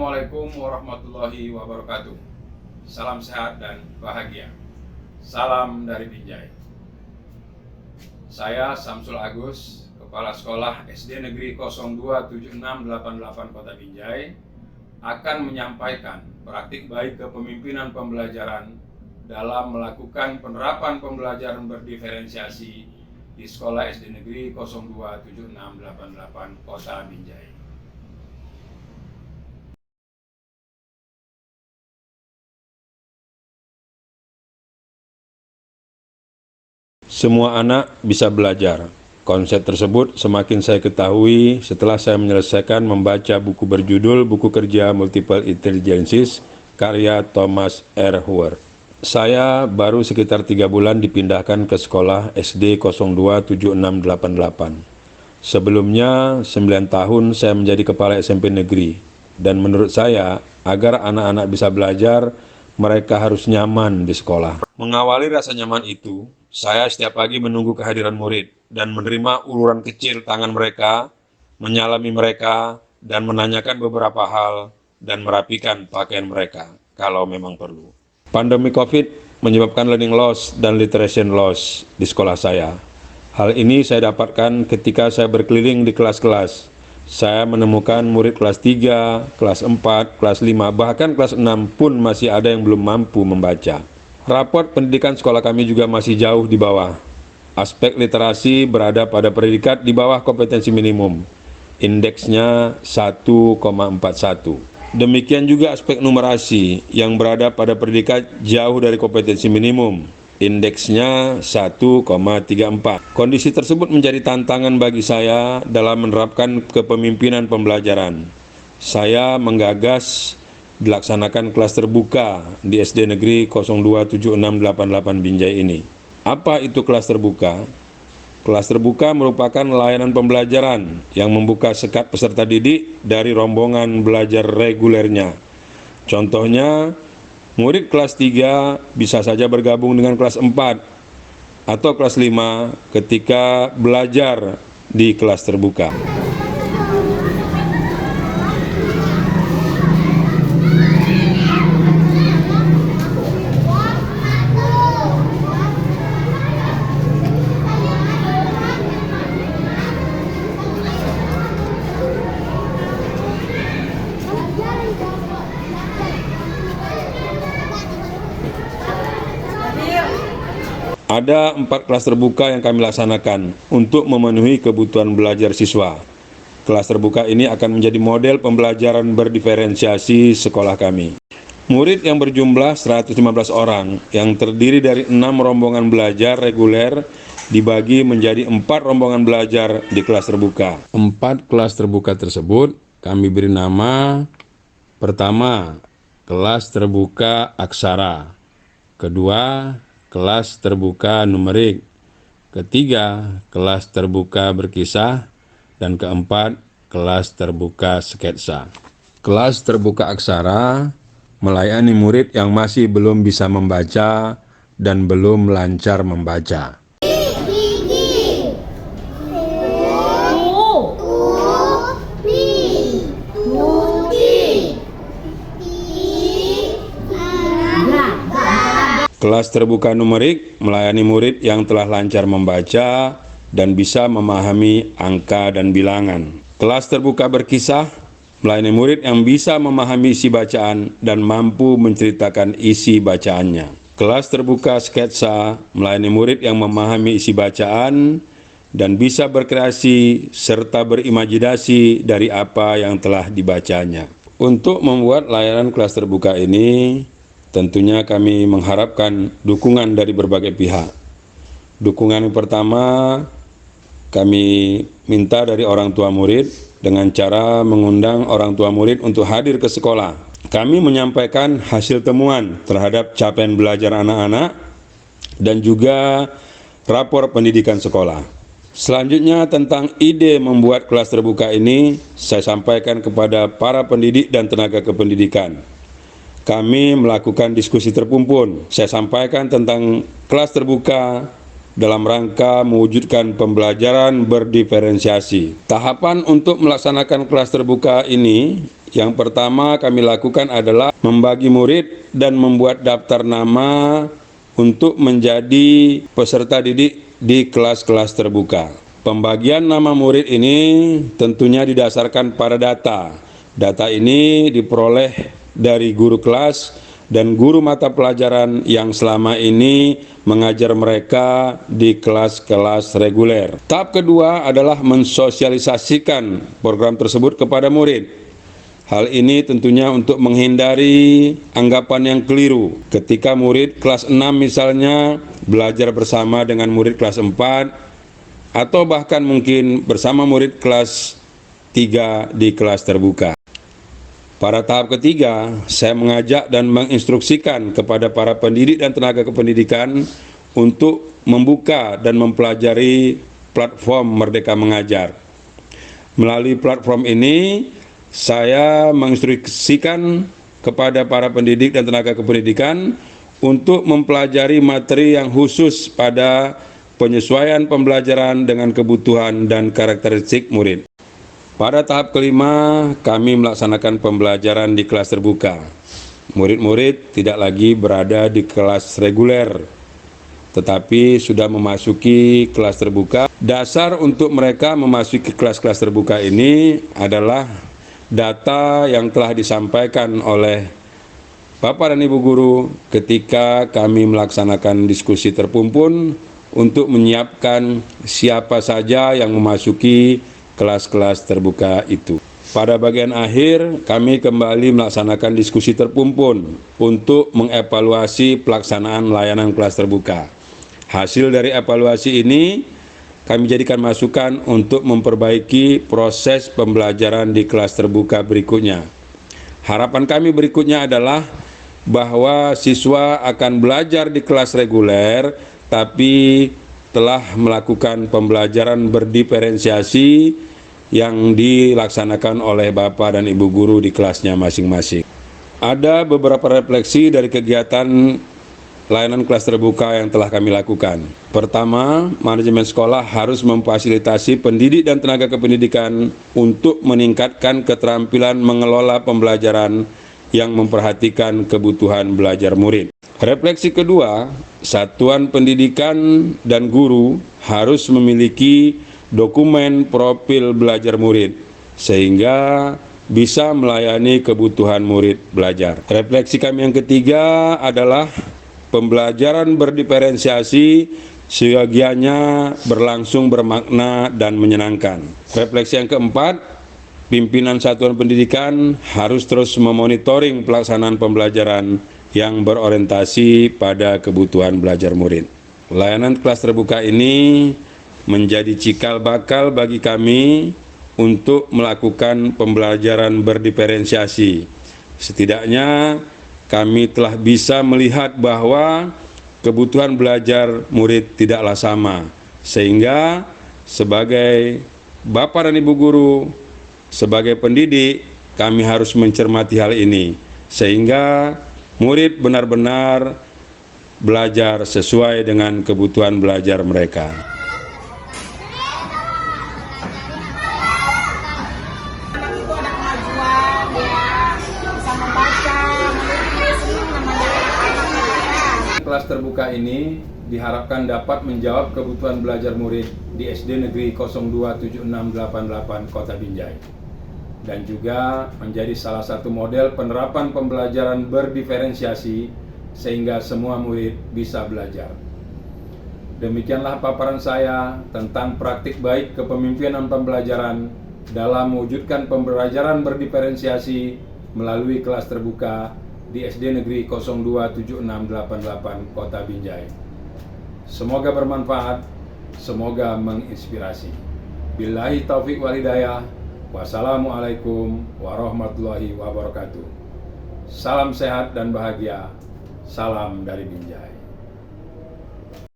Assalamualaikum warahmatullahi wabarakatuh. Salam sehat dan bahagia. Salam dari Binjai. Saya Samsul Agus, Kepala Sekolah SD Negeri 027688 Kota Binjai, akan menyampaikan praktik baik kepemimpinan pembelajaran dalam melakukan penerapan pembelajaran berdiferensiasi di Sekolah SD Negeri 027688 Kota Binjai. Semua anak bisa belajar. Konsep tersebut semakin saya ketahui setelah saya menyelesaikan membaca buku berjudul Buku Kerja Multiple Intelligences karya Thomas R. Howard. Saya baru sekitar 3 bulan dipindahkan ke sekolah SD 027688. Sebelumnya 9 tahun saya menjadi kepala SMP negeri, dan menurut saya agar anak-anak bisa belajar, mereka harus nyaman di sekolah. Mengawali rasa nyaman itu, saya setiap pagi menunggu kehadiran murid dan menerima uluran kecil tangan mereka, menyalami mereka, dan menanyakan beberapa hal dan merapikan pakaian mereka kalau memang perlu. Pandemi COVID menyebabkan learning loss dan literacy loss di sekolah saya. Hal ini saya dapatkan ketika saya berkeliling di kelas-kelas. Saya menemukan murid kelas 3, kelas 4, kelas 5, bahkan kelas 6 pun masih ada yang belum mampu membaca. Raport pendidikan sekolah kami juga masih jauh di bawah. Aspek literasi berada pada predikat di bawah kompetensi minimum. Indeksnya 1,41. Demikian juga aspek numerasi yang berada pada predikat jauh dari kompetensi minimum. Indeksnya 1,34. Kondisi tersebut menjadi tantangan bagi saya dalam menerapkan kepemimpinan pembelajaran. Saya menggagas dilaksanakan kelas terbuka di SD Negeri 027688 Binjai ini. Apa itu kelas terbuka? Kelas terbuka merupakan layanan pembelajaran yang membuka sekat peserta didik dari rombongan belajar regulernya. Contohnya, murid kelas 3 bisa saja bergabung dengan kelas 4 atau kelas 5 ketika belajar di kelas terbuka. Ada 4 kelas terbuka yang kami laksanakan untuk memenuhi kebutuhan belajar siswa. Kelas terbuka ini akan menjadi model pembelajaran berdiferensiasi sekolah kami. Murid yang berjumlah 115 orang yang terdiri dari 6 rombongan belajar reguler dibagi menjadi 4 rombongan belajar di kelas terbuka. 4 kelas terbuka tersebut kami beri nama: pertama, kelas terbuka aksara; kedua, kelas terbuka numerik; ketiga, kelas terbuka berkisah; dan keempat, kelas terbuka sketsa. Kelas terbuka aksara melayani murid yang masih belum bisa membaca dan belum lancar membaca. Kelas terbuka numerik melayani murid yang telah lancar membaca dan bisa memahami angka dan bilangan. Kelas terbuka berkisah melayani murid yang bisa memahami isi bacaan dan mampu menceritakan isi bacaannya. Kelas terbuka sketsa melayani murid yang memahami isi bacaan dan bisa berkreasi serta berimajinasi dari apa yang telah dibacanya. Untuk membuat layanan kelas terbuka ini, tentunya kami mengharapkan dukungan dari berbagai pihak. Dukungan yang pertama, kami minta dari orang tua murid dengan cara mengundang orang tua murid untuk hadir ke sekolah. Kami menyampaikan hasil temuan terhadap capaian belajar anak-anak dan juga rapor pendidikan sekolah. Selanjutnya, tentang ide membuat kelas terbuka ini, saya sampaikan kepada para pendidik dan tenaga kependidikan. Kami melakukan diskusi terpumpun. Saya sampaikan tentang kelas terbuka dalam rangka mewujudkan pembelajaran berdiferensiasi. Tahapan untuk melaksanakan kelas terbuka ini, yang pertama kami lakukan adalah membagi murid dan membuat daftar nama untuk menjadi peserta didik di kelas-kelas terbuka. Pembagian nama murid ini tentunya didasarkan pada data. Data ini diperoleh dari guru kelas dan guru mata pelajaran yang selama ini mengajar mereka di kelas-kelas reguler. Tahap kedua adalah mensosialisasikan program tersebut kepada murid. Hal ini tentunya untuk menghindari anggapan yang keliru ketika murid kelas 6 misalnya belajar bersama dengan murid kelas 4 atau bahkan mungkin bersama murid kelas 3 di kelas terbuka. Pada tahap ketiga, saya mengajak dan menginstruksikan kepada para pendidik dan tenaga kependidikan untuk membuka dan mempelajari platform Merdeka Mengajar. Melalui platform ini, saya menginstruksikan kepada para pendidik dan tenaga kependidikan untuk mempelajari materi yang khusus pada penyesuaian pembelajaran dengan kebutuhan dan karakteristik murid. Pada tahap kelima, kami melaksanakan pembelajaran di kelas terbuka. Murid-murid tidak lagi berada di kelas reguler, tetapi sudah memasuki kelas terbuka. Dasar untuk mereka memasuki kelas-kelas terbuka ini adalah data yang telah disampaikan oleh Bapak dan Ibu Guru ketika kami melaksanakan diskusi terpumpun untuk menyiapkan siapa saja yang memasuki kelas-kelas terbuka itu. Pada bagian akhir, kami kembali melaksanakan diskusi terpumpun untuk mengevaluasi pelaksanaan layanan kelas terbuka. Hasil dari evaluasi ini, kami jadikan masukan untuk memperbaiki proses pembelajaran di kelas terbuka berikutnya. Harapan kami berikutnya adalah bahwa siswa akan belajar di kelas reguler, tapi telah melakukan pembelajaran berdiferensiasi yang dilaksanakan oleh Bapak dan Ibu Guru di kelasnya masing-masing. Ada beberapa refleksi dari kegiatan layanan kelas terbuka yang telah kami lakukan. Pertama, manajemen sekolah harus memfasilitasi pendidik dan tenaga kependidikan untuk meningkatkan keterampilan mengelola pembelajaran yang memperhatikan kebutuhan belajar murid. Refleksi kedua, satuan pendidikan dan guru harus memiliki dokumen profil belajar murid sehingga bisa melayani kebutuhan murid belajar. Refleksi kami yang ketiga adalah pembelajaran berdiferensiasi seyogianya berlangsung bermakna dan menyenangkan. Refleksi yang keempat, pimpinan satuan pendidikan harus terus memonitoring pelaksanaan pembelajaran yang berorientasi pada kebutuhan belajar murid. Layanan kelas terbuka ini menjadi cikal bakal bagi kami untuk melakukan pembelajaran berdiferensiasi. Setidaknya kami telah bisa melihat bahwa kebutuhan belajar murid tidaklah sama, sehingga sebagai Bapak dan Ibu Guru, sebagai pendidik, kami harus mencermati hal ini, sehingga murid benar-benar belajar sesuai dengan kebutuhan belajar mereka. Anak itu ada kemajuan, dia bisa membaca, menulis, ini namanya anak-anak. Kelas terbuka ini diharapkan dapat menjawab kebutuhan belajar murid di SD Negeri 027688 Kota Binjai, dan juga menjadi salah satu model penerapan pembelajaran berdiferensiasi sehingga semua murid bisa belajar. Demikianlah paparan saya tentang praktik baik kepemimpinan pembelajaran dalam mewujudkan pembelajaran berdiferensiasi melalui kelas terbuka di SD Negeri 027688 Kota Binjai. Semoga bermanfaat, semoga menginspirasi. Billahi taufik wal hidayah. Wassalamualaikum warahmatullahi wabarakatuh. Salam sehat dan bahagia. Salam dari Binjai.